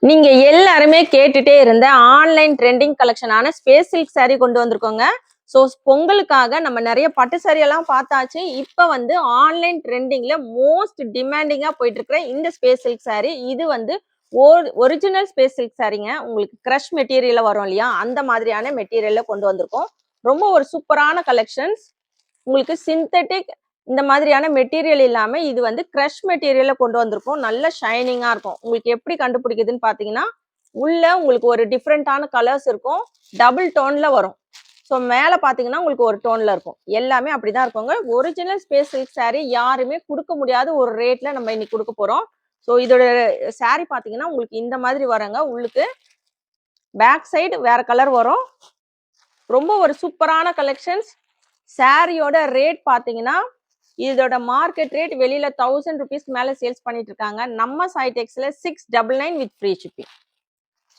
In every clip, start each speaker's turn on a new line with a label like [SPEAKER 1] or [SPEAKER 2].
[SPEAKER 1] நீங்க எல்லாருமே கேட்டுட்டே இருந்த ஆன்லைன் ட்ரெண்டிங் கலெக்ஷனான ஸ்பேஸ் சில்க் saree கொண்டு வந்திருக்கோங்க. ஸோ பொங்கலுக்காக நம்ம நிறைய பட்டு saree எல்லாம் பார்த்தாச்சு. இப்போ வந்து ஆன்லைன் ட்ரெண்டிங்ல மோஸ்ட் டிமாண்டிங்கா போயிட்டு இருக்கிற இந்த ஸ்பேஸ் சில்க் saree இது வந்து ஒரிஜினல் ஸ்பேஸ் சில்க் சாரீங்க. உங்களுக்கு கிரஷ் மெட்டீரியல்ல வரும் இல்லையா, அந்த மாதிரியான மெட்டீரியல்ல கொண்டு வந்திருக்கோம். ரொம்ப ஒரு சூப்பரான கலெக்ஷன்ஸ். உங்களுக்கு சிந்தட்டிக் இந்த மாதிரியான மெட்டீரியல் இல்லாம இது வந்து கிரஷ் மெட்டீரியல்ல கொண்டு வந்திருக்கோம். நல்ல ஷைனிங்கா இருக்கும். உங்களுக்கு எப்படி கண்டுபிடிக்குதுன்னு பாத்தீங்கன்னா, உள்ள உங்களுக்கு ஒரு டிஃப்ரெண்டான கலர்ஸ் இருக்கும். டபுள் டோன்ல வரும். ஸோ மேல பாத்தீங்கன்னா உங்களுக்கு ஒரு டோன்ல இருக்கும். எல்லாமே அப்படிதான் இருக்குங்க. ஒரிஜினல் ஸ்பேஸ் சில்க் saree யாருமே கொடுக்க முடியாத ஒரு ரேட்ல நம்ம இன்னைக்கு கொடுக்க போறோம். ஸோ இதோட saree பாத்தீங்கன்னா உங்களுக்கு இந்த மாதிரி வரங்க. உங்களுக்கு பேக் சைடு வேற கலர் வரும். ரொம்ப ஒரு சூப்பரான கலெக்ஷன்ஸ். சாரியோட ரேட் பாத்தீங்கன்னா இதோட மார்க்கெட் ரேட் வெளியில 1000 rupees மேல சேல்ஸ் பண்ணிட்டு இருக்காங்க. நம்ம சைடெக்ஸ்ல 699 வித் ஃப்ரீ ஷிப்பிங்.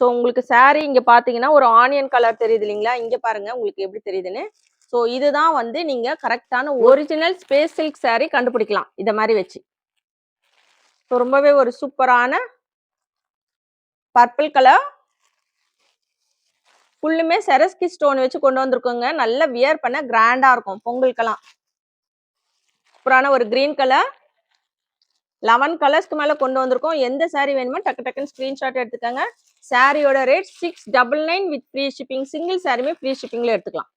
[SPEAKER 1] ஸோ உங்களுக்கு சாரி இங்க பாத்தீங்கன்னா ஒரு ஆனியன் கலர் தெரியுது இல்லைங்களா, இங்க பாருங்க உங்களுக்கு எப்படி தெரியுதுன்னு. ஸோ இதுதான் வந்து நீங்க கரெக்டான ஒரிஜினல் ஸ்பேஸ் சில்க் saree கண்டுபிடிக்கலாம் இத மாதிரி வச்சு. ஸோ ரொம்பவே ஒரு சூப்பரான பர்பிள் கலர், ஃபுல்லுமே செரஸ்கி ஸ்டோன் வச்சு கொண்டு வந்திருக்கோங்க. நல்லா வியர் பண்ண கிராண்டா இருக்கும் பொங்கலுக்கெல்லாம். சூப்பரான ஒரு கிரீன் கலர், 11 கலர்ஸ்க்கு மேல கொண்டு வந்திருக்கோம். எந்த saree வேணுமோ டக்கு டக்குன்னு ஸ்கிரீன்ஷாட் எடுத்துக்கோங்க. சாரியோட rate 699 with free shipping. Single சாரியுமே ஃப்ரீ ஷிப்பிங்ல எடுத்துக்கலாம்.